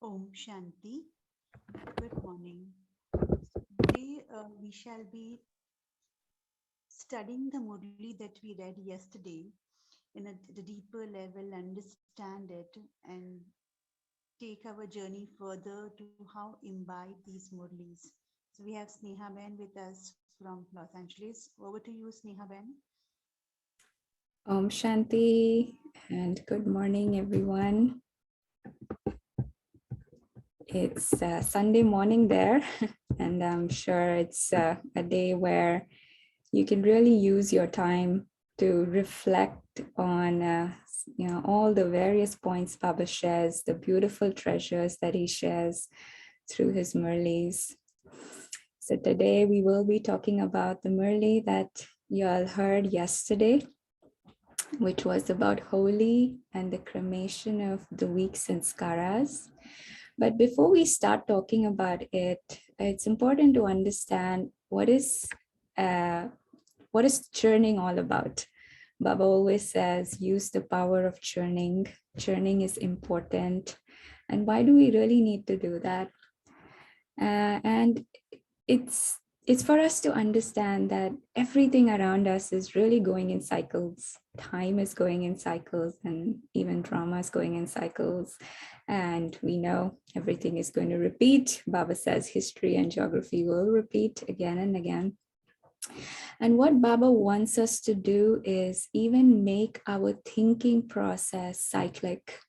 Om Shanti. Good morning. Today we shall be studying the Murli that we read yesterday in the deeper level, understand it, and take our journey further to how imbibe these Murlis. So we have Sneha Ben with us from Los Angeles. Over to you, Sneha Ben. Om Shanti and good morning, everyone. It's Sunday morning there, and I'm sure it's a day where you can really use your time to reflect on all the various points Baba shares, the beautiful treasures that he shares through his Murlis. So today we will be talking about the Murli that you all heard yesterday, which was about Holi and the cremation of the weak sanskaras. But before we start talking about it, it's important to understand what is churning all about. Baba always says, use the power of churning. Churning is important. And why do we really need to do that? And it's for us to understand that everything around us is really going in cycles. Time is going in cycles, and even drama is going in cycles. And we know everything is going to repeat. Baba says history and geography will repeat again and again. And what Baba wants us to do is even make our thinking process cyclic.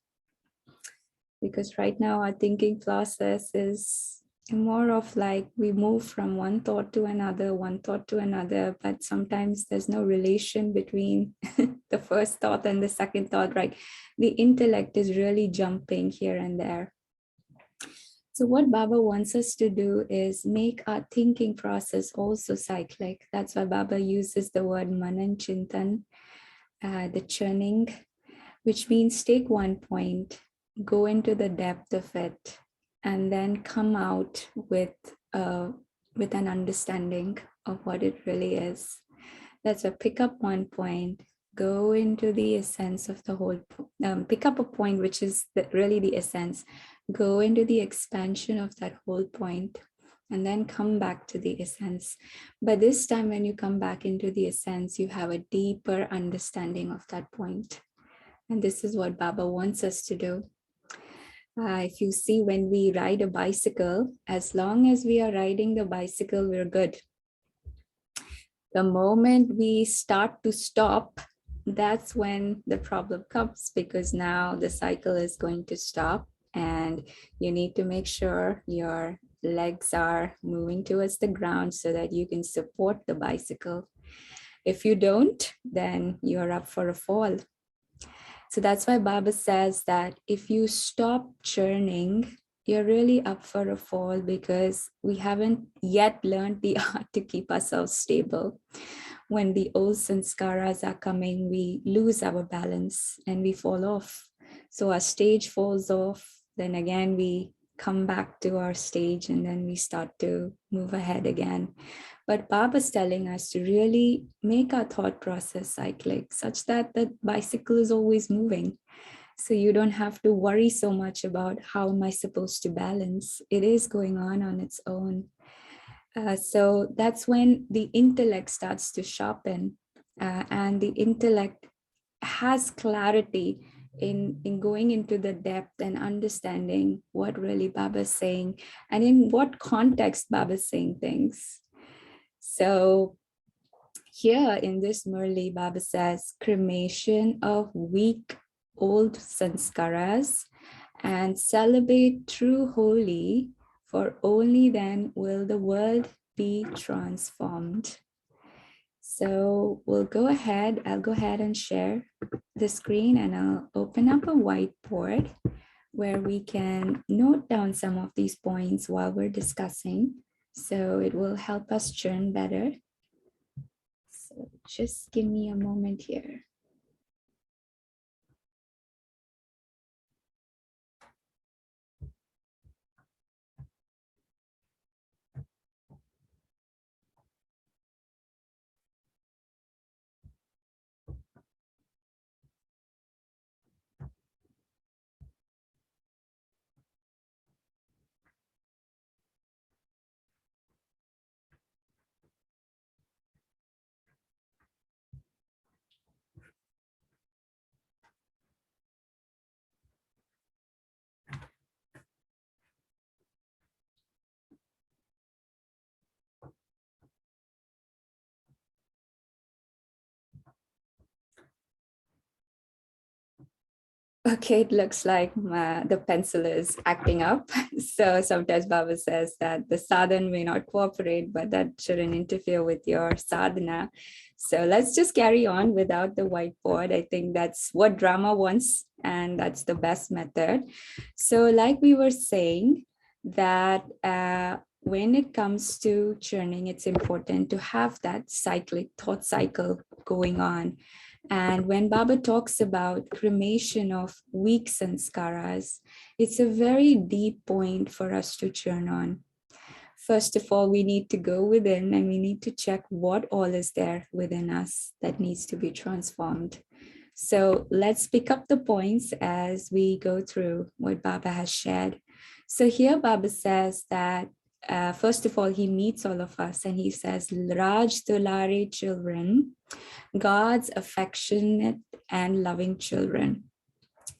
Because right now our thinking process is more of like we move from one thought to another, but sometimes there's no relation between the first thought and the second thought, right? The intellect is really jumping here and there. So what Baba wants us to do is make our thinking process also cyclic. That's why Baba uses the word manan chintan, the churning, which means take one point, go into the depth of it, and then come out with an understanding of what it really is. That's a pick up one point, go into the essence of the whole, pick up a point which is really the essence, go into the expansion of that whole point, and then come back to the essence. But this time when you come back into the essence, you have a deeper understanding of that point. And this is what Baba wants us to do. If you see, when we ride a bicycle, as long as we are riding the bicycle, we're good. The moment we start to stop, that's when the problem comes, because now the cycle is going to stop and you need to make sure your legs are moving towards the ground so that you can support the bicycle. If you don't, then you're up for a fall. So that's why Baba says that if you stop churning, you're really up for a fall, because we haven't yet learned the art to keep ourselves stable. When the old sanskaras are coming, we lose our balance and we fall off. So our stage falls off. Then again, we come back to our stage and then we start to move ahead again. But Baba's telling us to really make our thought process cyclic, such that the bicycle is always moving. So you don't have to worry so much about how am I supposed to balance. It is going on its own. So that's when the intellect starts to sharpen, and the intellect has clarity in going into the depth and understanding what really Baba is saying and in what context Baba is saying things. So here in this Murli, Baba says cremation of weak old sanskaras and celebrate true Holi, for only then will the world be transformed. So I'll go ahead and share the screen, and I'll open up a whiteboard where we can note down some of these points while we're discussing. So it will help us churn better. So just give me a moment here. Okay, it looks like the pencil is acting up. So sometimes Baba says that the sadhana may not cooperate, but that shouldn't interfere with your sadhana. So let's just carry on without the whiteboard. I think that's what drama wants, and that's the best method. So like we were saying, that when it comes to churning, it's important to have that cyclic thought cycle going on. And when Baba talks about cremation of weak sanskaras, it's a very deep point for us to churn on. First of all, we need to go within and we need to check what all is there within us that needs to be transformed. So let's pick up the points as we go through what Baba has shared. So here Baba says that first of all, he meets all of us and he says, Raj Tulare children, God's affectionate and loving children.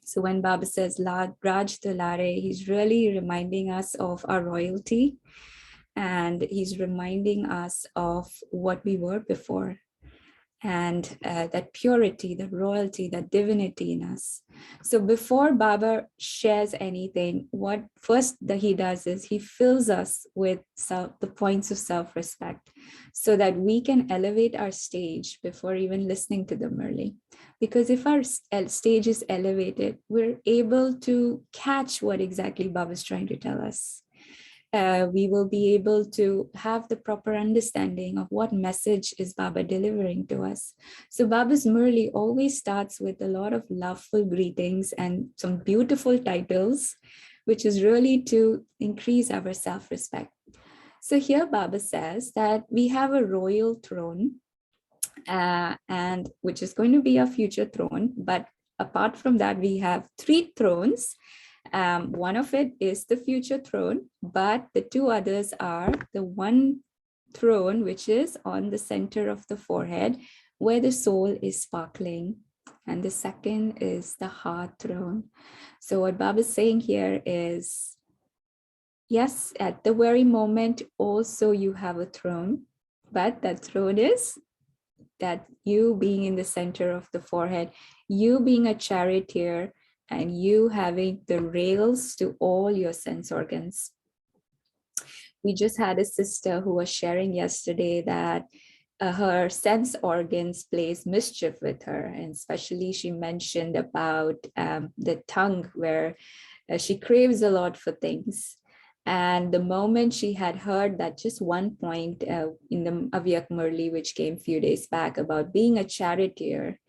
So when Baba says Raj Tulare, he's really reminding us of our royalty, and he's reminding us of what we were before, and that purity, that royalty, that divinity in us. So before Baba shares anything, what first that he does is he fills us with the points of self-respect so that we can elevate our stage before even listening to the Murli. Because if our stage is elevated, we're able to catch what exactly Baba is trying to tell us. We will be able to have the proper understanding of what message is Baba delivering to us. So Baba's Murli always starts with a lot of loveful greetings and some beautiful titles, which is really to increase our self-respect. So here Baba says that we have a royal throne, and which is going to be a future throne. But apart from that, we have 3 thrones. One of it is the future throne, but the 2 others are the one throne, which is on the center of the forehead, where the soul is sparkling. And the second is the heart throne. So what Baba is saying here is, yes, at the very moment, also you have a throne, but that throne is that you being in the center of the forehead, you being a charioteer, and you having the rails to all your sense organs. We just had a sister who was sharing yesterday that her sense organs plays mischief with her, and especially she mentioned about the tongue, where she craves a lot for things. And the moment she had heard that just one point in the Avyak Murli, which came a few days back, about being a charioteer,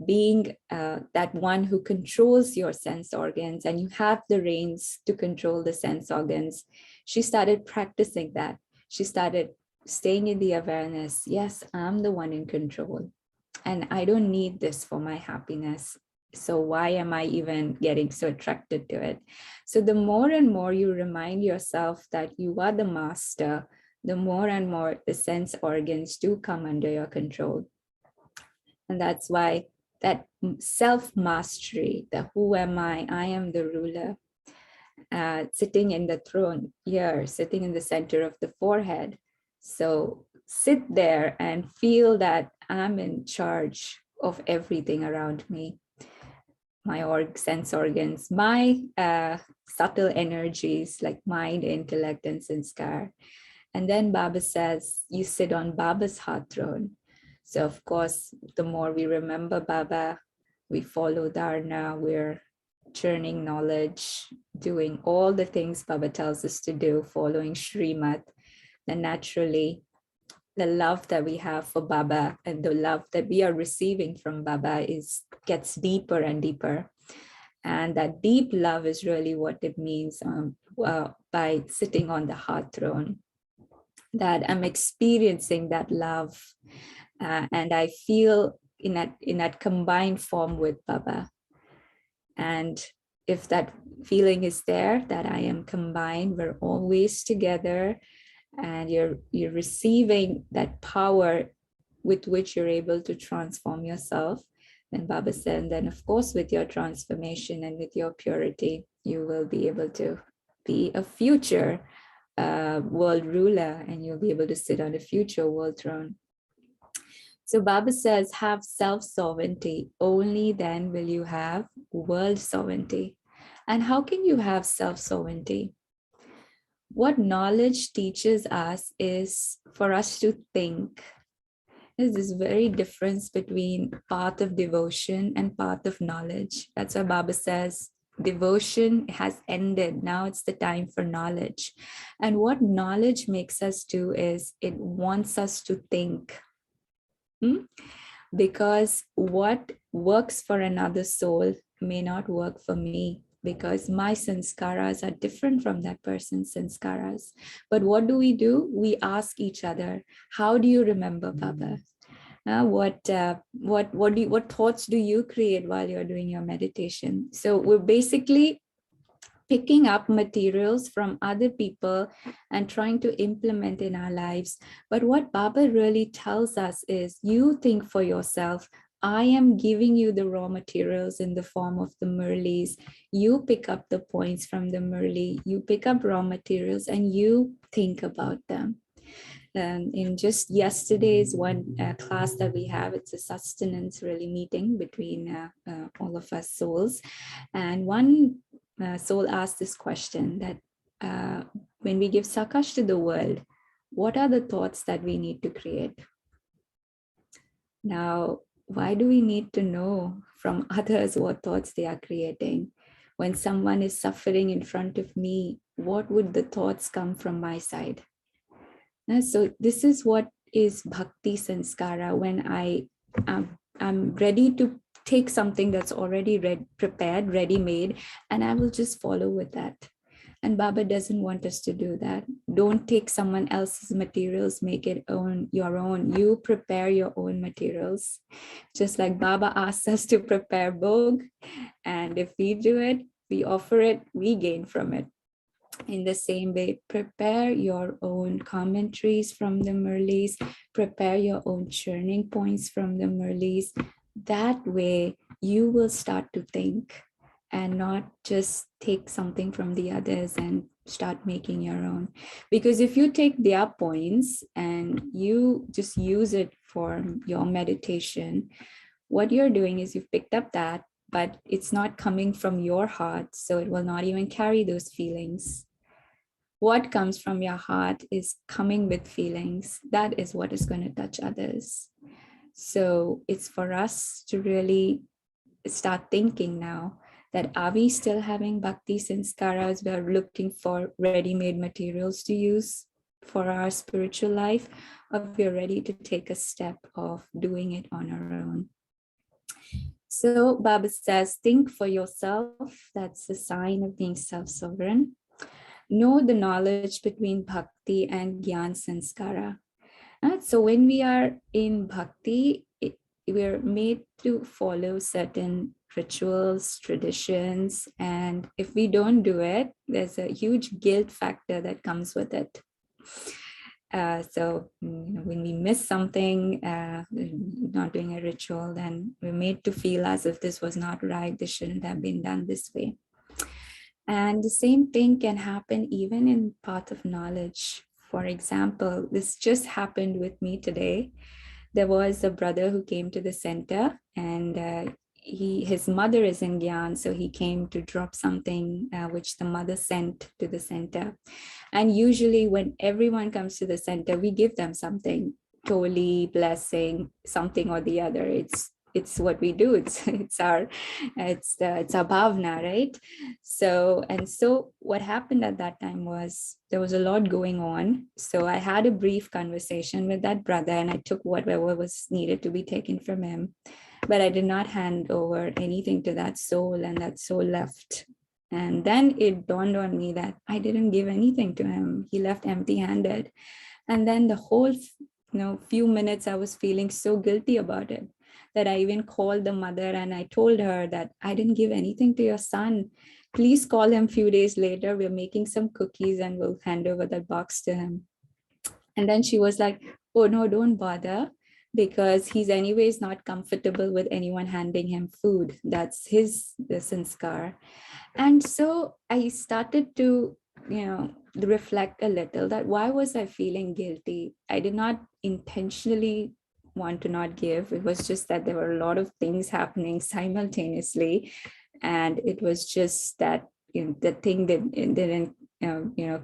being that one who controls your sense organs, and you have the reins to control the sense organs, she started practicing that. She started staying in the awareness, yes, I'm the one in control, and I don't need this for my happiness. So why am I even getting so attracted to it? So the more and more you remind yourself that you are the master, the more and more the sense organs do come under your control. And that's why that self-mastery, the who am I am the ruler, sitting in the throne here, sitting in the center of the forehead. So sit there and feel that I'm in charge of everything around me. My sense organs, my subtle energies like mind, intellect, and sanskar. And then Baba says, you sit on Baba's heart throne. So of course, the more we remember Baba, we follow Dharna, we're churning knowledge, doing all the things Baba tells us to do, following Srimad, then naturally the love that we have for Baba and the love that we are receiving from Baba gets deeper and deeper. And that deep love is really what it means by sitting on the heart throne, that I'm experiencing that love, and I feel in that combined form with Baba. And if that feeling is there, that I am combined, we're always together, and you're receiving that power with which you're able to transform yourself, then Baba said, and then of course with your transformation and with your purity, you will be able to be a future world ruler, and you'll be able to sit on the future world throne. So Baba says, have self-sovereignty. Only then will you have world sovereignty. And how can you have self-sovereignty? What knowledge teaches us is for us to think. There's this very difference between path of devotion and path of knowledge. That's why Baba says devotion has ended. Now it's the time for knowledge. And what knowledge makes us do is it wants us to think. Because what works for another soul may not work for me, because my sanskaras are different from that person's sanskaras. But what do? We ask each other, how do you remember, Baba? What thoughts do you create while you're doing your meditation? So we're basically picking up materials from other people and trying to implement in our lives. But what Baba really tells us is, you think for yourself. I am giving you the raw materials in the form of the Murlis. You pick up the points from the Murli. You pick up raw materials and you think about them. In just yesterday's one class that we have, it's a sustenance really meeting between all of us souls. And one soul asked this question that when we give sakash to the world, what are the thoughts that we need to create? Now, why do we need to know from others what thoughts they are creating? When someone is suffering in front of me, what would the thoughts come from my side? So this is what is bhakti sanskara. When I'm ready to take something that's already prepared, ready-made, and I will just follow with that. And Baba doesn't want us to do that. Don't take someone else's materials, make it your own. You prepare your own materials. Just like Baba asks us to prepare bhog, and if we do it, we offer it, we gain from it. In the same way, prepare your own commentaries from the Murlis, prepare your own churning points from the Murlis. That way, you will start to think and not just take something from the others and start making your own. Because if you take their points and you just use it for your meditation, what you're doing is you've picked up that, but it's not coming from your heart, so it will not even carry those feelings. What comes from your heart is coming with feelings. That is what is going to touch others. So it's for us to really start thinking now that, are we still having bhakti sanskaras? We are looking for ready-made materials to use for our spiritual life, or we are ready to take a step of doing it on our own. So Baba says, think for yourself. That's a sign of being self-sovereign. Know the knowledge between bhakti and gyan sanskara. So when we are in bhakti, we're made to follow certain rituals, traditions, and if we don't do it, there's a huge guilt factor that comes with it. So when we miss something, not doing a ritual, then we're made to feel as if this was not right, this shouldn't have been done this way. And the same thing can happen even in path of knowledge. For example, this just happened with me today. There was a brother who came to the center, and his mother is in Gyan, so he came to drop something which the mother sent to the center. And usually when everyone comes to the center, we give them something, toli, blessing, something or the other. It's what we do. It's our bhavna, right? So what happened at that time was there was a lot going on. So I had a brief conversation with that brother, and I took whatever was needed to be taken from him, but I did not hand over anything to that soul, and that soul left. And then it dawned on me that I didn't give anything to him. He left empty-handed. And then the whole few minutes I was feeling so guilty about it, that I even called the mother and I told her that I didn't give anything to your son. Please call him a few days later. We're making some cookies and we'll hand over that box to him. And then she was like, oh no, don't bother, because he's anyways not comfortable with anyone handing him food. That's the sanskar. And so I started to, reflect a little that why was I feeling guilty? I did not intentionally want to not give. It was just that there were a lot of things happening simultaneously, and it was just that, the thing that didn't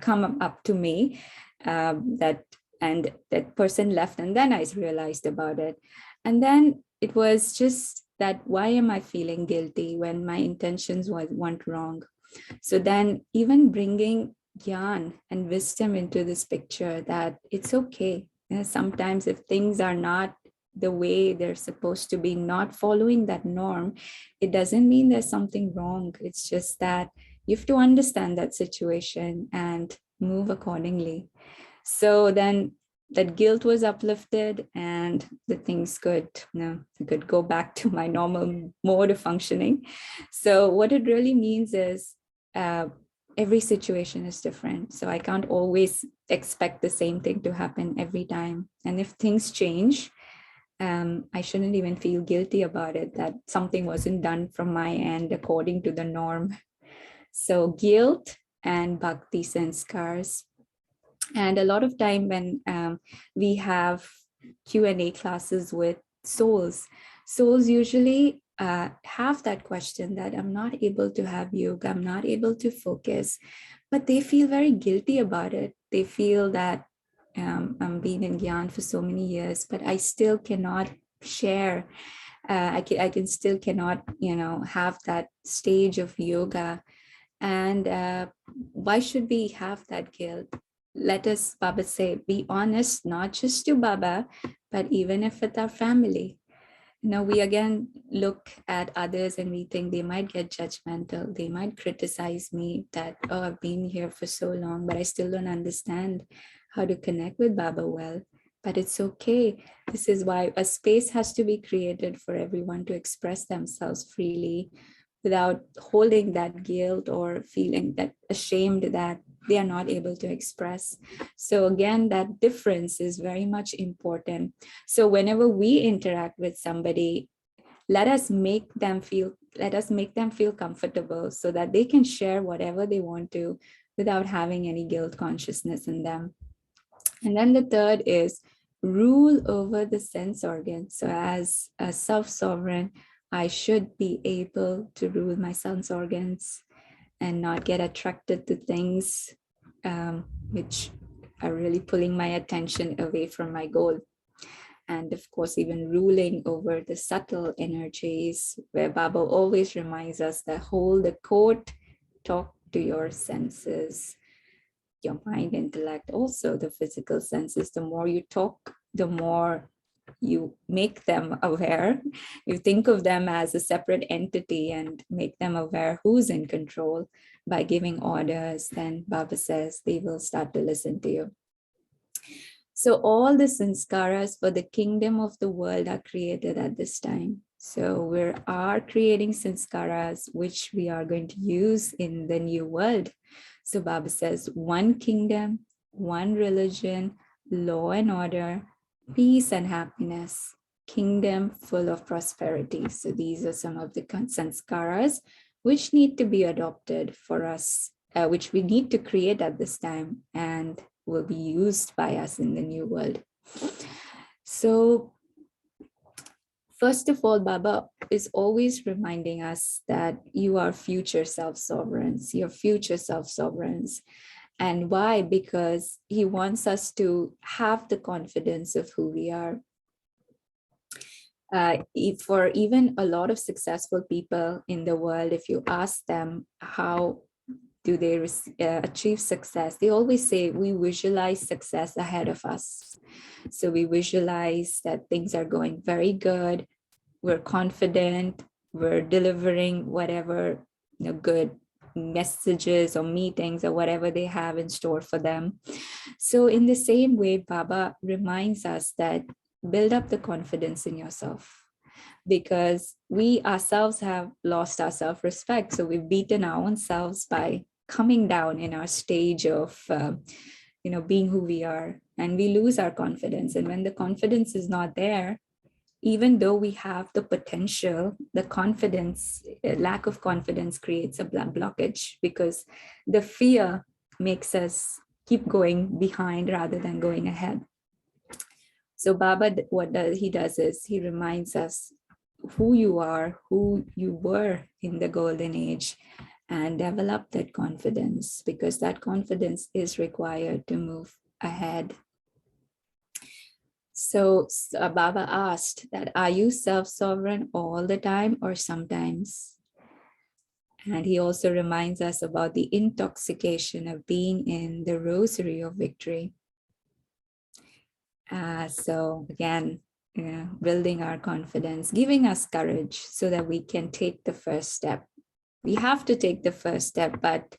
come up to me, that and that person left, and then I realized about it. And then it was just that, why am I feeling guilty when my intentions went wrong? So then even bringing gyan and wisdom into this picture, that it's okay. Sometimes if things are not the way they're supposed to be, not following that norm, it doesn't mean there's something wrong. It's just that you have to understand that situation and move accordingly. So then that guilt was uplifted, and the things could go back to my normal mode of functioning. So what it really means is, every situation is different. So I can't always expect the same thing to happen every time. And if things change, I shouldn't even feel guilty about it, that something wasn't done from my end according to the norm. So guilt and bhakti sanskars. And a lot of time when we have Q&A classes with souls usually have that question that I'm not able to have yoga, I'm not able to focus, but they feel very guilty about it. They feel that I'm being in Gyan for so many years, but I still cannot share. I can still cannot, have that stage of yoga. And why should we have that guilt? Let us, Baba say, be honest, not just to Baba, but even if with our family. We again look at others and we think they might get judgmental. They might criticize me that, oh, I've been here for so long, but I still don't understand how to connect with Baba well. But it's okay. This is why a space has to be created for everyone to express themselves freely without holding that guilt or feeling that ashamed that they are not able to express. So again, that difference is very much important. So whenever we interact with somebody, let us make them feel comfortable so that they can share whatever they want to without having any guilt consciousness in them. And then the third is rule over the sense organs. So as a self-sovereign, I should be able to rule my sense organs and not get attracted to things which are really pulling my attention away from my goal. And of course, even ruling over the subtle energies, where Baba always reminds us that hold the court, talk to your senses, your mind, intellect, also the physical senses. The more you talk, the more you make them aware. You think of them as a separate entity and make them aware who's in control. By giving orders, then Baba says they will start to listen to you. So all the sanskaras for the kingdom of the world are created at this time. So we are creating sanskaras which we are going to use in the new world. So Baba says, one kingdom, one religion, law and order, peace and happiness, kingdom full of prosperity. So these are some of the sanskaras which need to be adopted for us, which we need to create at this time and will be used by us in the new world. So first of all, Baba is always reminding us that you are future self-sovereigns, you're future self-sovereigns. And why? Because he wants us to have the confidence of who we are. For even a lot of successful people in the world, if you ask them how do they achieve success, they always say we visualize success ahead of us. So we visualize that things are going very good, we're confident, we're delivering whatever good messages or meetings or whatever they have in store for them. So in the same way, Baba reminds us that build up the confidence in yourself, because we ourselves have lost our self-respect. So we've beaten our own selves by coming down in our stage of being who we are, and we lose our confidence. And when the confidence is not there, even though we have the potential, the confidence, lack of confidence creates a blockage, because the fear makes us keep going behind rather than going ahead. So Baba, he does is he reminds us who you are, who you were in the golden age, and develop that confidence, because that confidence is required to move ahead. So Baba asked that, are you self-sovereign all the time or sometimes? And he also reminds us about the intoxication of being in the rosary of victory. So again, building our confidence, giving us courage so that we can take the first step. We have to take the first step, but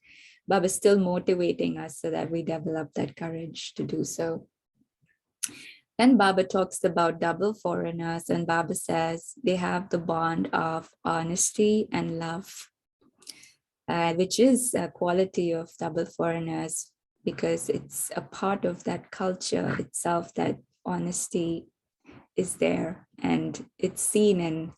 Baba is still motivating us so that we develop that courage to do so. Then Baba talks about double foreigners, and Baba says they have the bond of honesty and love, which is a quality of double foreigners, because it's a part of that culture itself that honesty is there, and it's seen in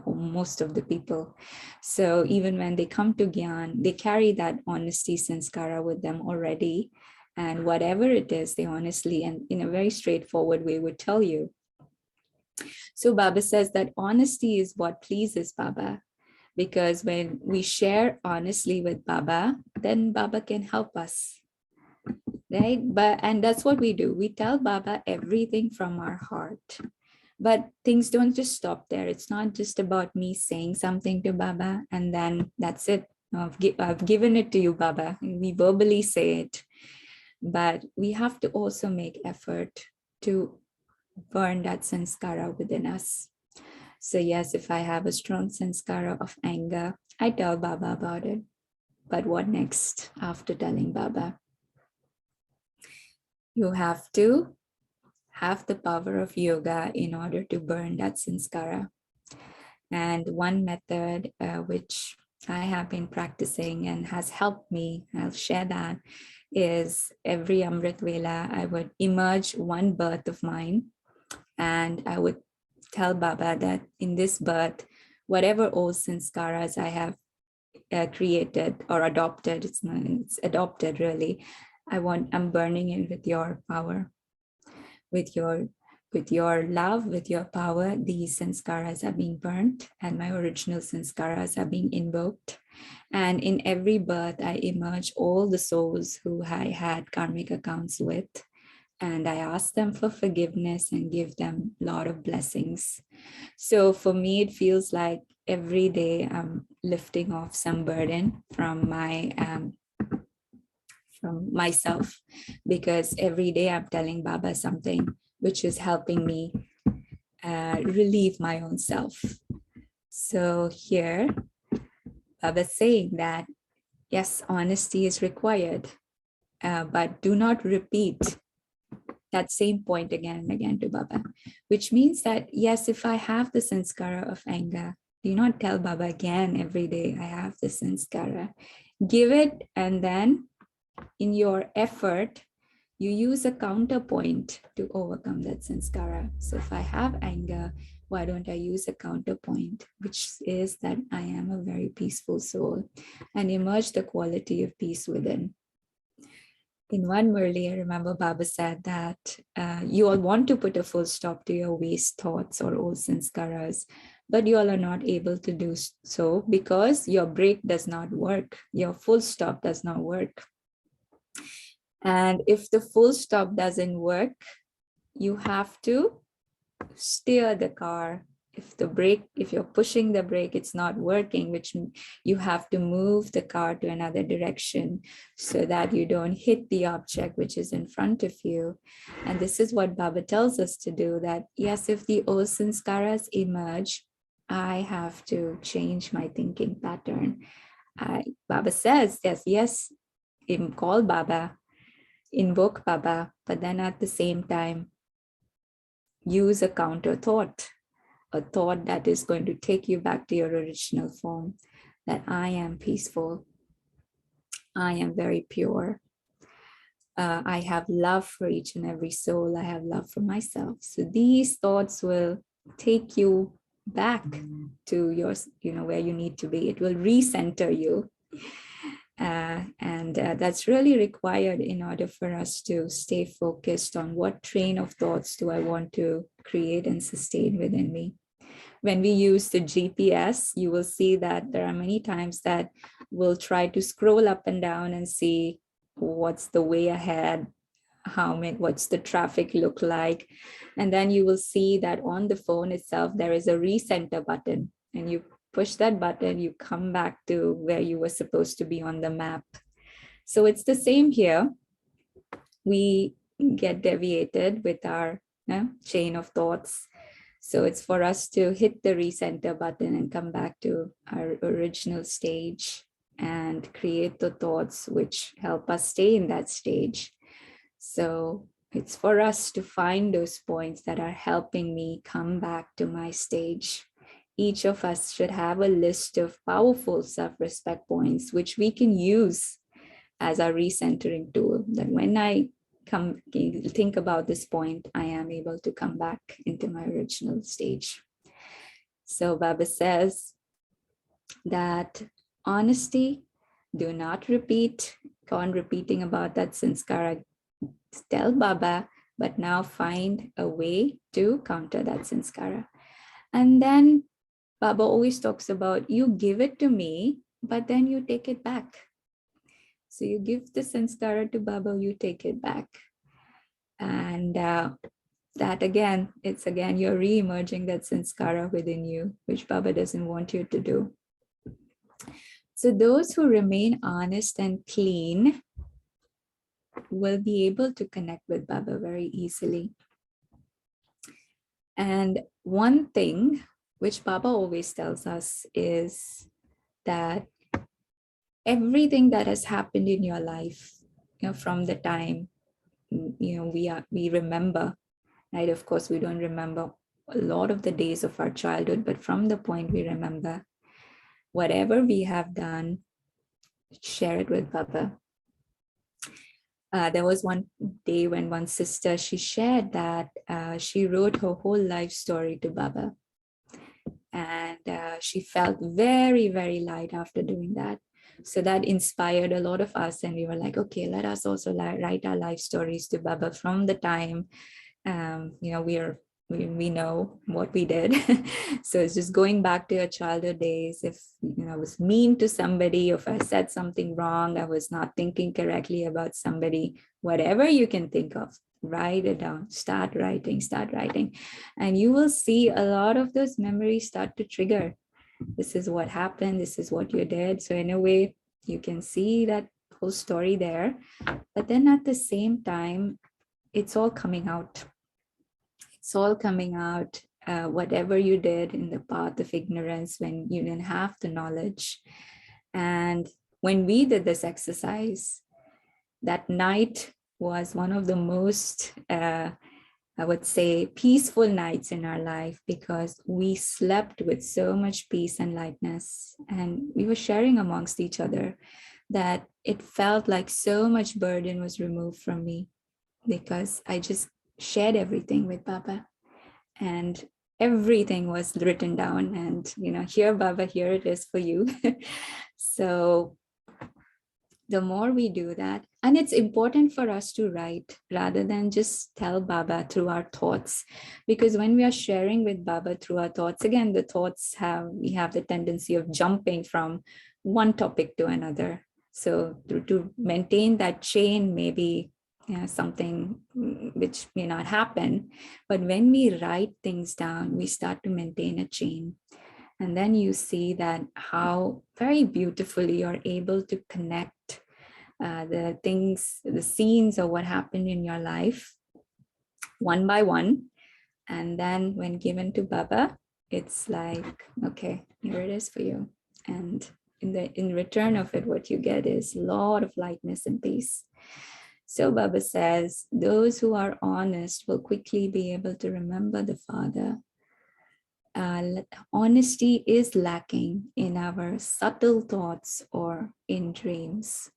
most of the people. So even when they come to Gyan, they carry that honesty sanskara with them already. And whatever it is, they honestly and in a very straightforward way would tell you. So Baba says that honesty is what pleases Baba, because when we share honestly with Baba, then Baba can help us, right? And that's what we do. We tell Baba everything from our heart. But things don't just stop there. It's not just about me saying something to Baba and then that's it. I've given it to you, Baba. We verbally say it. But we have to also make effort to burn that sanskara within us. So yes, if I have a strong sanskara of anger, I tell Baba about it. But what next after telling Baba? You have to have the power of yoga in order to burn that sanskara. And one method which I have been practicing and has helped me, I'll share that, is every Amrit Vela, I would emerge one birth of mine and I would tell Baba that in this birth, whatever old sanskaras I have created or adopted, it's adopted really, I'm burning it with your power, with your love, with your power. These sanskaras are being burnt and my original sanskaras are being invoked. And in every birth, I emerge all the souls who I had karmic accounts with. And I ask them for forgiveness and give them a lot of blessings. So for me, it feels like every day I'm lifting off some burden from myself, because every day I'm telling Baba something which is helping me relieve my own self. So here, Baba's saying that, yes, honesty is required, but do not repeat that same point again and again to Baba, which means that, yes, if I have the sanskara of anger, do not tell Baba again every day, I have the sanskara. Give it, and then in your effort, you use a counterpoint to overcome that sanskara. So if I have anger, why don't I use a counterpoint, which is that I am a very peaceful soul, and emerge the quality of peace within. In one Murli, I remember Baba said that you all want to put a full stop to your waste thoughts or old sanskaras, but you all are not able to do so because your break does not work. Your full stop does not work. And if the full stop doesn't work, you have to steer the car. If you're pushing the brake, it's not working, which you have to move the car to another direction so that you don't hit the object which is in front of you. And this is what Baba tells us to do, that yes, if the old sanskaras emerge, I have to change my thinking pattern. Baba says, yes, call Baba, invoke Baba, but then at the same time, use a counter thought, a thought that is going to take you back to your original form, that I am peaceful, I am very pure, I have love for each and every soul, I have love for myself. So these thoughts will take you back to your, where you need to be. It will recenter you. That's really required in order for us to stay focused on what train of thoughts do I want to create and sustain within me. When we use the GPS, you will see that there are many times that we'll try to scroll up and down and see what's the way ahead, what's the traffic look like. And then you will see that on the phone itself, there is a recenter button, and you push that button, you come back to where you were supposed to be on the map. So it's the same here. We get deviated with our chain of thoughts. So it's for us to hit the recenter button and come back to our original stage and create the thoughts which help us stay in that stage. So it's for us to find those points that are helping me come back to my stage. Each of us should have a list of powerful self-respect points, which we can use as our recentering tool. That when I think about this point, I am able to come back into my original stage. So Baba says that honesty, do not repeat. Go on repeating about that sanskara. Tell Baba, but now find a way to counter that sanskara. And then Baba always talks about you give it to me, but then you take it back. So you give the sanskara to Baba, you take it back. And that again, you're re-emerging that sanskara within you, which Baba doesn't want you to do. So those who remain honest and clean will be able to connect with Baba very easily. And one thing which Baba always tells us is that everything that has happened in your life, from the time, we remember, right? Of course, we don't remember a lot of the days of our childhood, but from the point we remember, whatever we have done, share it with Baba. There was one day when one sister, she shared that she wrote her whole life story to Baba. And she felt very, very light after doing that. So that inspired a lot of us. And we were like, okay, let us also write our life stories to Baba from the time, we know what we did. So it's just going back to our childhood days. If I was mean to somebody, if I said something wrong, I was not thinking correctly about somebody, whatever you can think of, write it down, start writing. And you will see a lot of those memories start to trigger. This is what happened, this is what you did. So in a way, you can see that whole story there. But then at the same time, it's all coming out. It's all coming out, whatever you did in the path of ignorance when you didn't have the knowledge. And when we did this exercise, that night was one of the most, I would say, peaceful nights in our life, because we slept with so much peace and lightness. And we were sharing amongst each other that it felt like so much burden was removed from me, because I just shared everything with Baba, and everything was written down. And here, Baba, here it is for you. So the more we do that, and it's important for us to write rather than just tell Baba through our thoughts, because when we are sharing with Baba through our thoughts, again, the thoughts we have the tendency of jumping from one topic to another. So to maintain that chain, maybe something which may not happen, but when we write things down, we start to maintain a chain. And then you see that how very beautifully you're able to connect the things, the scenes of what happened in your life one by one. And then when given to Baba, it's like, okay, here it is for you. And in return of it, what you get is a lot of lightness and peace. So Baba says, those who are honest will quickly be able to remember the Father. Honesty is lacking in our subtle thoughts or in dreams.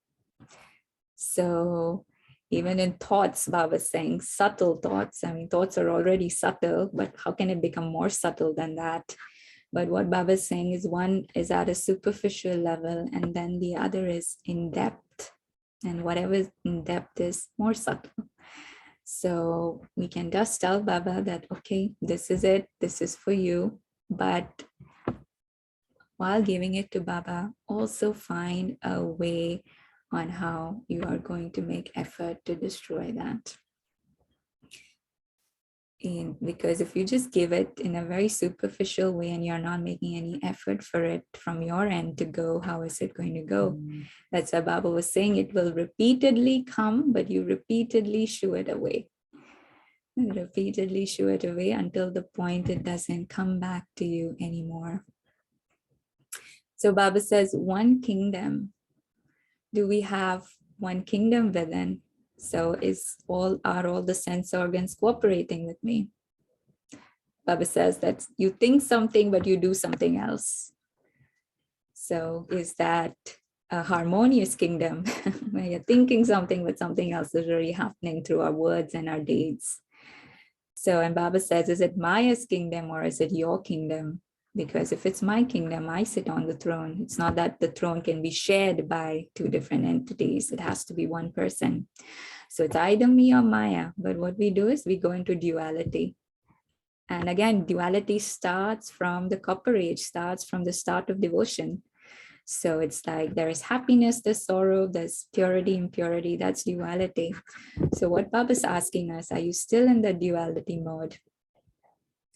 So even in thoughts, Baba is saying subtle thoughts. I mean, thoughts are already subtle, but how can it become more subtle than that? But what Baba is saying is one is at a superficial level and then the other is in depth. And whatever is in depth is more subtle. So we can just tell Baba that, okay, this is it, this is for you. But while giving it to Baba, also find a way on how you are going to make effort to destroy that. Because if you just give it in a very superficial way and you're not making any effort for it from your end to go, how is it going to go? That's why Baba was saying it will repeatedly come, but you repeatedly shoo it away. And repeatedly shoo it away until the point it doesn't come back to you anymore. So Baba says, one kingdom. Do we have one kingdom within? So are all the sense organs cooperating with me? Baba says that you think something, but you do something else. So is that a harmonious kingdom where you're thinking something, but something else is really happening through our words and our deeds? So, and Baba says, is it Maya's kingdom or is it your kingdom? Because if it's my kingdom, I sit on the throne. It's not that the throne can be shared by two different entities. It has to be one person. So it's either me or Maya. But what we do is we go into duality. And again, duality starts from the copper age, starts from the start of devotion. So it's like there is happiness, there's sorrow, there's purity, impurity, that's duality. So what Baba's asking us, are you still in the duality mode?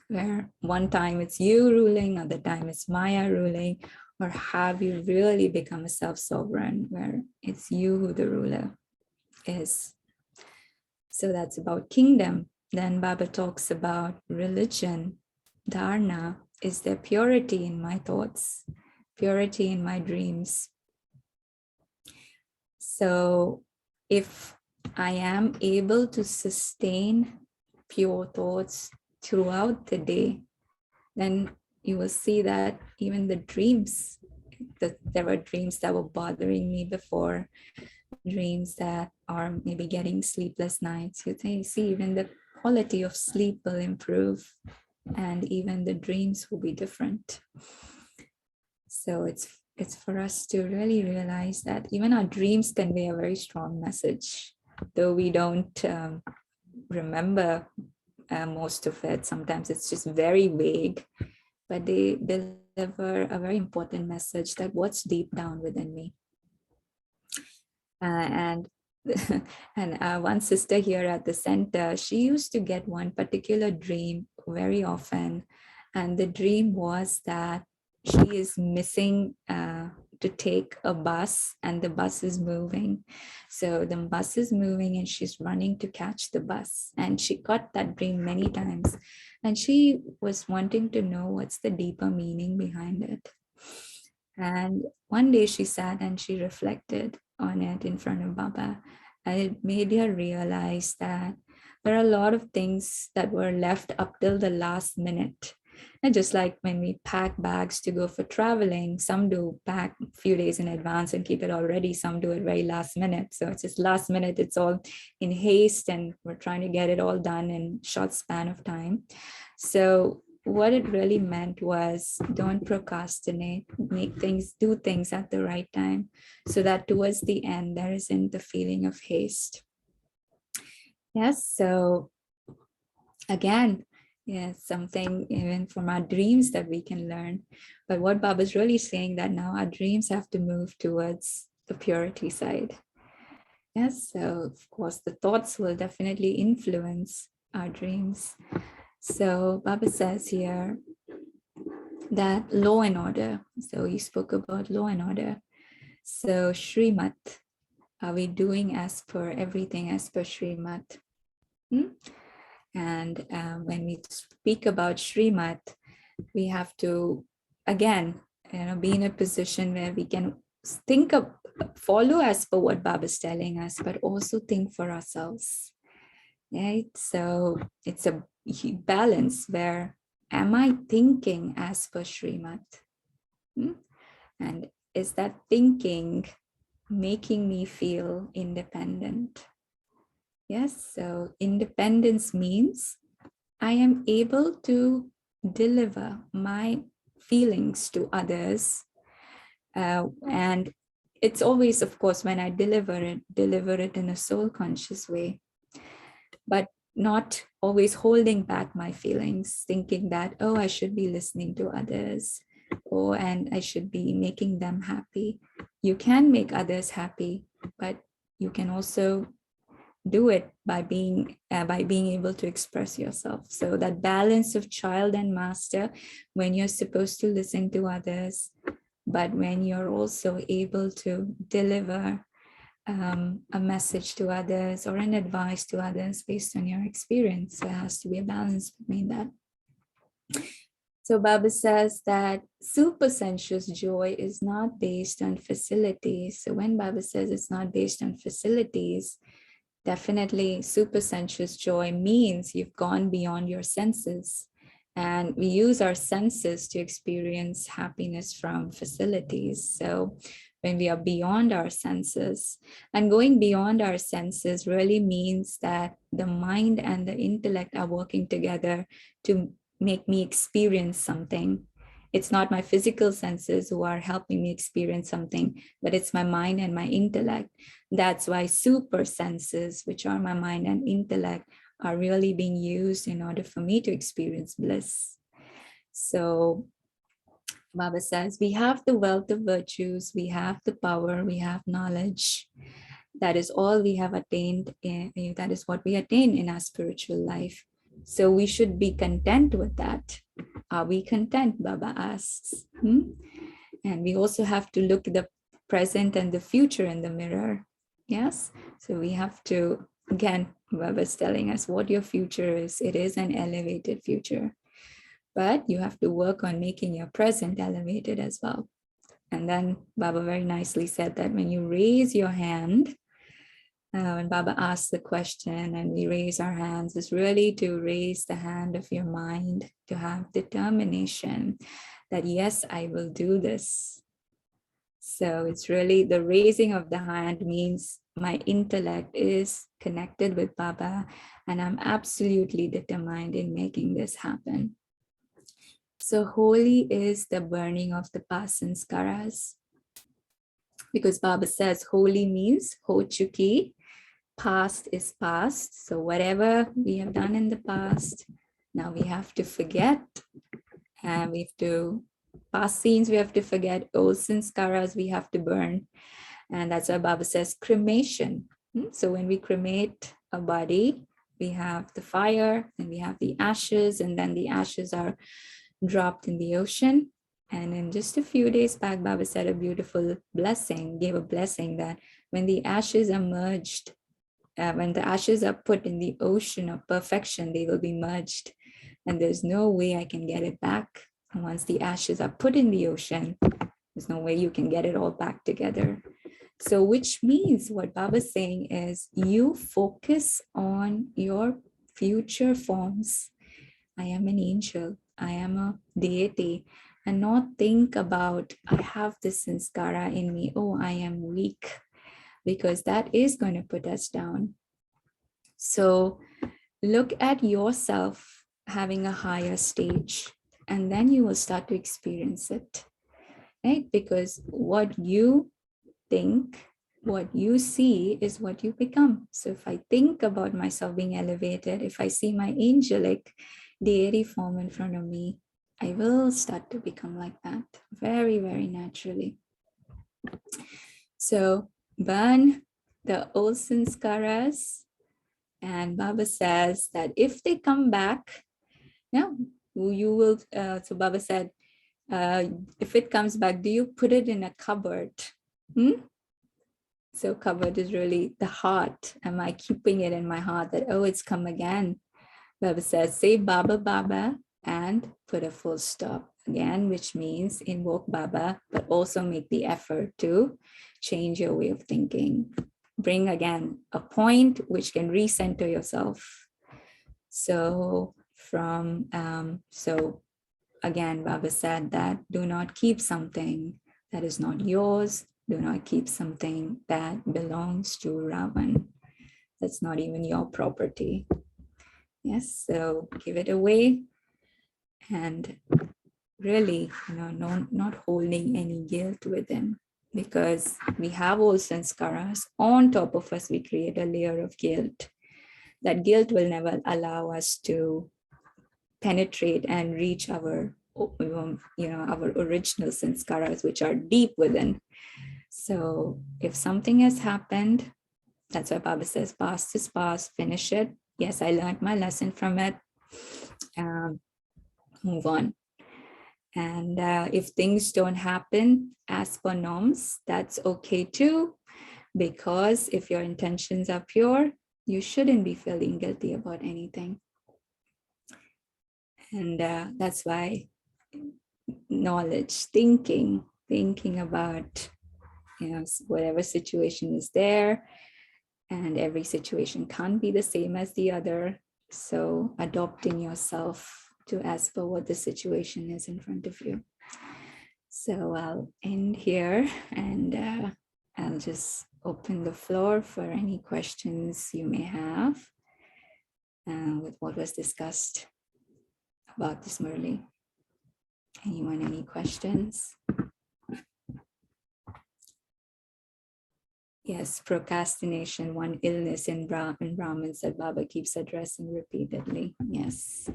Where one time it's you ruling, other time it's Maya ruling, or have you really become a self-sovereign where it's you who the ruler is? So that's about kingdom. Then Baba talks about religion. Dharna, is there purity in my thoughts, purity in my dreams? So if I am able to sustain pure thoughts throughout the day, then you will see that even the dreams, that there were dreams that were bothering me before, dreams that are maybe getting sleepless nights. You see, even the quality of sleep will improve and even the dreams will be different. So it's for us to really realize that even our dreams convey a very strong message, though we don't remember most of it. Sometimes it's just very vague, but they deliver a very important message that what's deep down within me. And one sister here at the center, she used to get one particular dream very often. And the dream was that she is missing to take a bus and the bus is moving. So the bus is moving and she's running to catch the bus. And she got that dream many times. And she was wanting to know what's the deeper meaning behind it. And one day she sat and she reflected on it in front of Baba. And it made her realize that there are a lot of things that were left up till the last minute. And just like when we pack bags to go for traveling, some do pack a few days in advance and keep it all ready. Some do it very last minute. So it's just last minute, it's all in haste and we're trying to get it all done in short span of time. So what it really meant was don't procrastinate, do things at the right time so that towards the end, there isn't the feeling of haste. Yes, so again, something even from our dreams that we can learn. But what Baba's really saying that now our dreams have to move towards the purity side. Yes, so of course the thoughts will definitely influence our dreams. So Baba says here that law and order. So he spoke about law and order. So Srimat, are we doing as per everything as per Srimat? And when we speak about Srimat, we have to, again, be in a position where we can follow as per what Baba is telling us, but also think for ourselves. Right? So it's a balance where am I thinking as per Srimat? And is that thinking making me feel independent? Yes, so independence means I am able to deliver my feelings to others. And it's always, of course, when I deliver it in a soul conscious way, but not always holding back my feelings, thinking that, oh, I should be listening to others, and I should be making them happy. You can make others happy, but you can also do it by being able to express yourself. So that balance of child and master, when you're supposed to listen to others, but when you're also able to deliver a message to others or an advice to others based on your experience. So there has to be a balance between that. So Baba says that super sensuous joy is not based on facilities. So when Baba says it's not based on facilities, definitely super sensuous joy means you've gone beyond your senses. And we use our senses to experience happiness from facilities. So when we are beyond our senses, and going beyond our senses really means that the mind and the intellect are working together to make me experience something. It's not my physical senses who are helping me experience something, but it's my mind and my intellect. That's why super senses, which are my mind and intellect, are really being used in order for me to experience bliss. So Baba says, we have the wealth of virtues, we have the power, we have knowledge. That is all we have attained. That is what we attain in our spiritual life. So we should be content with that. Are we content? Baba asks. And we also have to look at the present and the future in the mirror. Yes. So we have to, again, Baba's telling us what your future is. It is an elevated future. But you have to work on making your present elevated as well. And then Baba very nicely said that when you raise your hand, when Baba asks the question and we raise our hands, is really to raise the hand of your mind, to have determination that, yes, I will do this. So it's really the raising of the hand means my intellect is connected with Baba and I'm absolutely determined in making this happen. So Holi is the burning of the past sanskaras. Because Baba says Holi means ho chuki, past is past. So whatever we have done in the past, now we have to forget. And we have to, past scenes we have to forget, old sanskaras we have to burn. And that's why Baba says cremation. So when we cremate a body, we have the fire and we have the ashes, and then the ashes are dropped in the ocean. And in just a few days back, Baba said a beautiful blessing, gave a blessing that when the ashes are merged, when the ashes are put in the ocean of perfection, they will be merged. And there's no way I can get it back. And once the ashes are put in the ocean, there's no way you can get it all back together. So which means what Baba's saying is you focus on your future forms. I am an angel, I am a deity, and not think about, I have this sanskara in me, oh, I am weak, because that is going to put us down. So look at yourself having a higher stage, and then you will start to experience it, right? Because what you think, what you see is what you become. So if I think about myself being elevated, if I see my angelic deity form in front of me, I will start to become like that very, very naturally. So burn the old sanskaras, and Baba says that if they come back, you will, so Baba said, if it comes back, do you put it in a cupboard? So cupboard is really the heart. Am I keeping it in my heart that, oh, it's come again? Baba says, say Baba, Baba, and put a full stop again, which means invoke Baba, but also make the effort to change your way of thinking. Bring again a point which can recenter yourself. So again, Baba said that do not keep something that is not yours. Do not keep something that belongs to Ravan. That's not even your property. Yes, so give it away and really, not holding any guilt within, because we have all sanskaras. On top of us, we create a layer of guilt. That guilt will never allow us to penetrate and reach our our original sanskaras, which are deep within. So if something has happened, that's why Baba says past is past, finish it. Yes, I learned my lesson from it. Move on. And if things don't happen as per norms, that's okay too, because if your intentions are pure, you shouldn't be feeling guilty about anything. And that's why knowledge, thinking about, whatever situation is there, and every situation can't be the same as the other. So adopting yourself to as per what the situation is in front of you. So I'll end here, and I'll just open the floor for any questions you may have with what was discussed about this Murli. Anyone, any questions? Yes, procrastination, one illness in Brahmins that Baba keeps addressing repeatedly. Yes.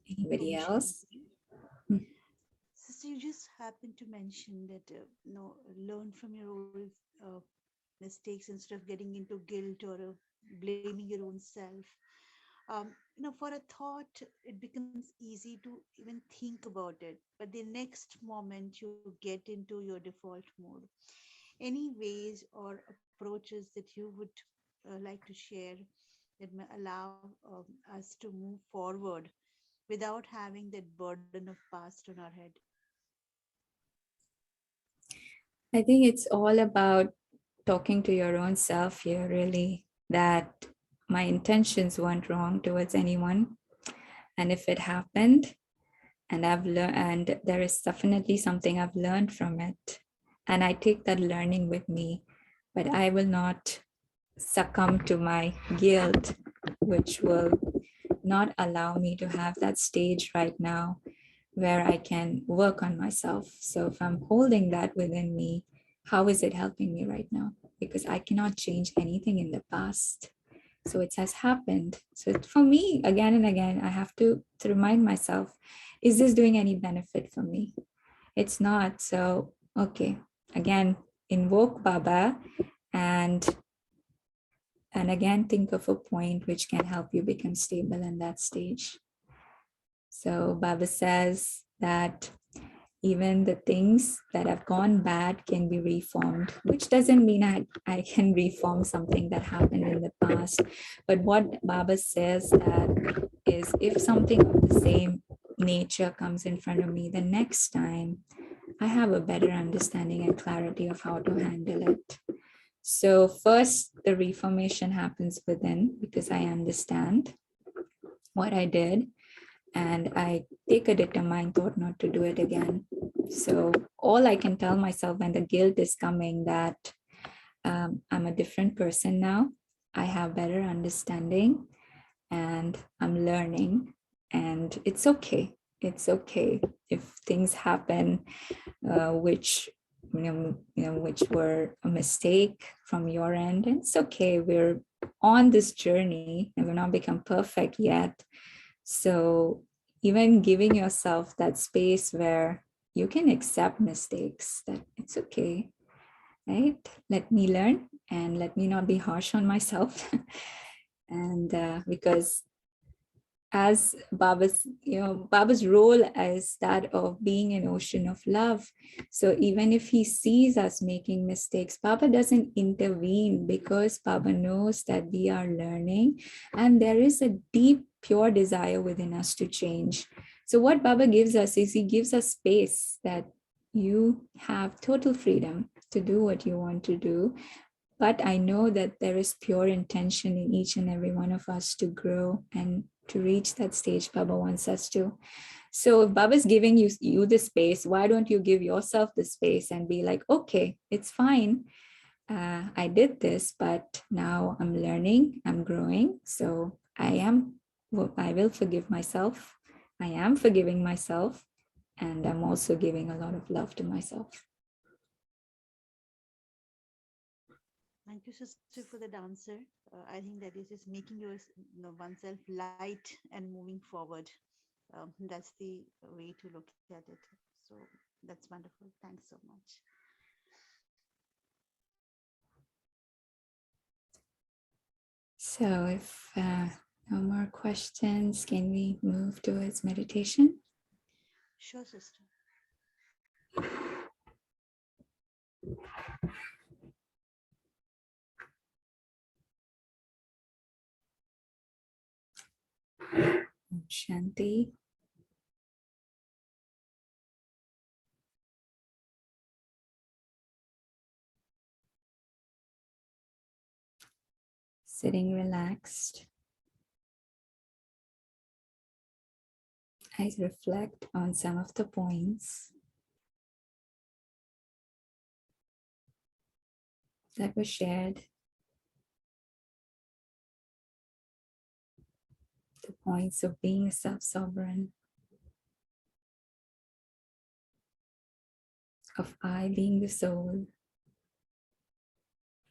Anybody else? Sister, you just happened to mention that learn from your old mistakes instead of getting into guilt or blaming your own self. For a thought, it becomes easy to even think about it, but the next moment you get into your default mode. Any ways or approaches that you would like to share that may allow us to move forward without having that burden of past on our head? I think it's all about talking to your own self here, really, that my intentions weren't wrong towards anyone. And if it happened, and I've learned, and there is definitely something I've learned from it, and I take that learning with me, but I will not succumb to my guilt, which will not allow me to have that stage right now where I can work on myself. So if I'm holding that within me, how is it helping me right now? Because I cannot change anything in the past. So it has happened. So for me, again and again, I have to remind myself, is this doing any benefit for me? It's not. So, okay, again, invoke Baba, and again, think of a point which can help you become stable in that stage. So Baba says that even the things that have gone bad can be reformed, which doesn't mean I can reform something that happened in the past. But what Baba says that is, if something of the same nature comes in front of me the next time, I have a better understanding and clarity of how to handle it. So first, the reformation happens within, because I understand what I did, and I take a determined thought not to do it again. So all I can tell myself when the guilt is coming, that I'm a different person now, I have better understanding, and I'm learning, and it's okay. It's okay if things happen which which were a mistake from your end. It's okay. We're on this journey and we're not become perfect yet. So even giving yourself that space where you can accept mistakes, that it's okay, right? Let me learn and let me not be harsh on myself. And because as Baba's role is that of being an ocean of love. So even if he sees us making mistakes, Baba doesn't intervene, because Baba knows that we are learning and there is a deep, pure desire within us to change. So what Baba gives us is he gives us space that you have total freedom to do what you want to do. But I know that there is pure intention in each and every one of us to grow and to reach that stage Baba wants us to. So if Baba's giving you the space, why don't you give yourself the space and be like, okay, it's fine. I did this, but now I'm learning, I'm growing. So I am I will forgive myself. I am forgiving myself. And I'm also giving a lot of love to myself. Thank you, sister, for that answer. I think that is just making oneself light and moving forward. That's the way to look at it. So that's wonderful. Thanks so much. So if no more questions, can we move towards meditation? Sure, sister. Shanti. Sitting relaxed. I reflect on some of the points that were shared. The points of being a self-sovereign, of I being the soul,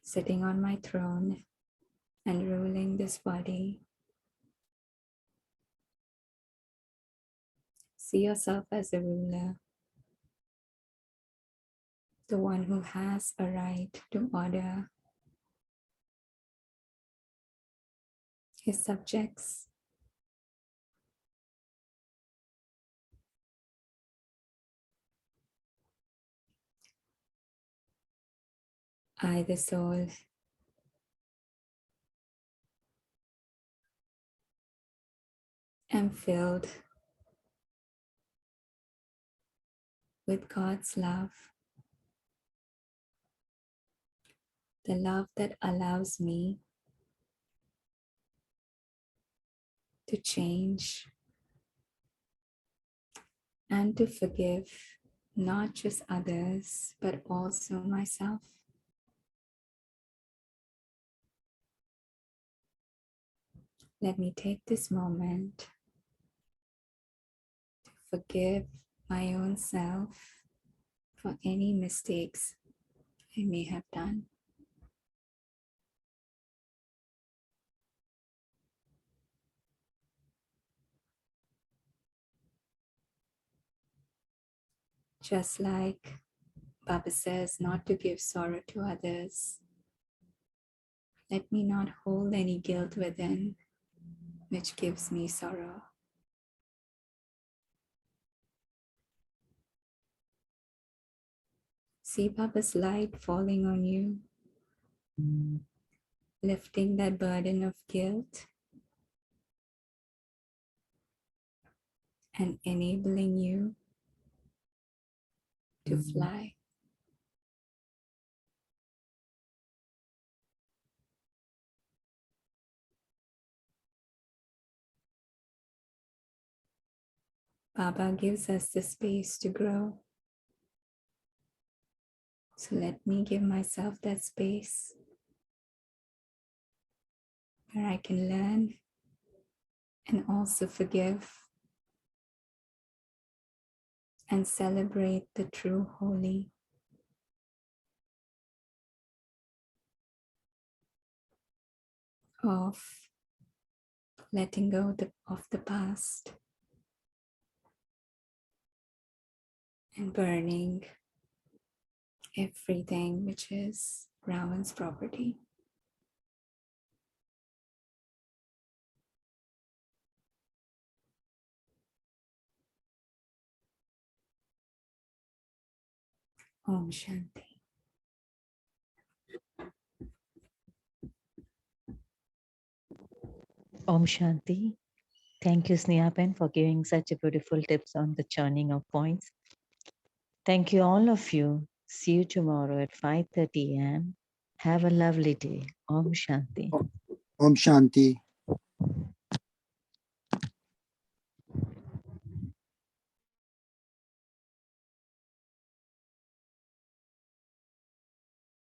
sitting on my throne and ruling this body. See yourself as the ruler, the one who has a right to order his subjects. I, the soul, am filled with God's love, the love that allows me to change and to forgive not just others, but also myself. Let me take this moment to forgive my own self for any mistakes I may have done. Just like Baba says, not to give sorrow to others. Let me not hold any guilt within, which gives me sorrow. See Baba's light falling on you, lifting that burden of guilt and enabling you to fly. Baba gives us the space to grow. So let me give myself that space where I can learn and also forgive and celebrate the true Holi of letting go of the past and burning everything which is Ravan's property. Om Shanti. Om Shanti. Thank you, Sneha for giving such a beautiful tips on the churning of points. Thank you, all of you. See you tomorrow at 5:30 a.m. Have a lovely day. Om Shanti. Om Shanti.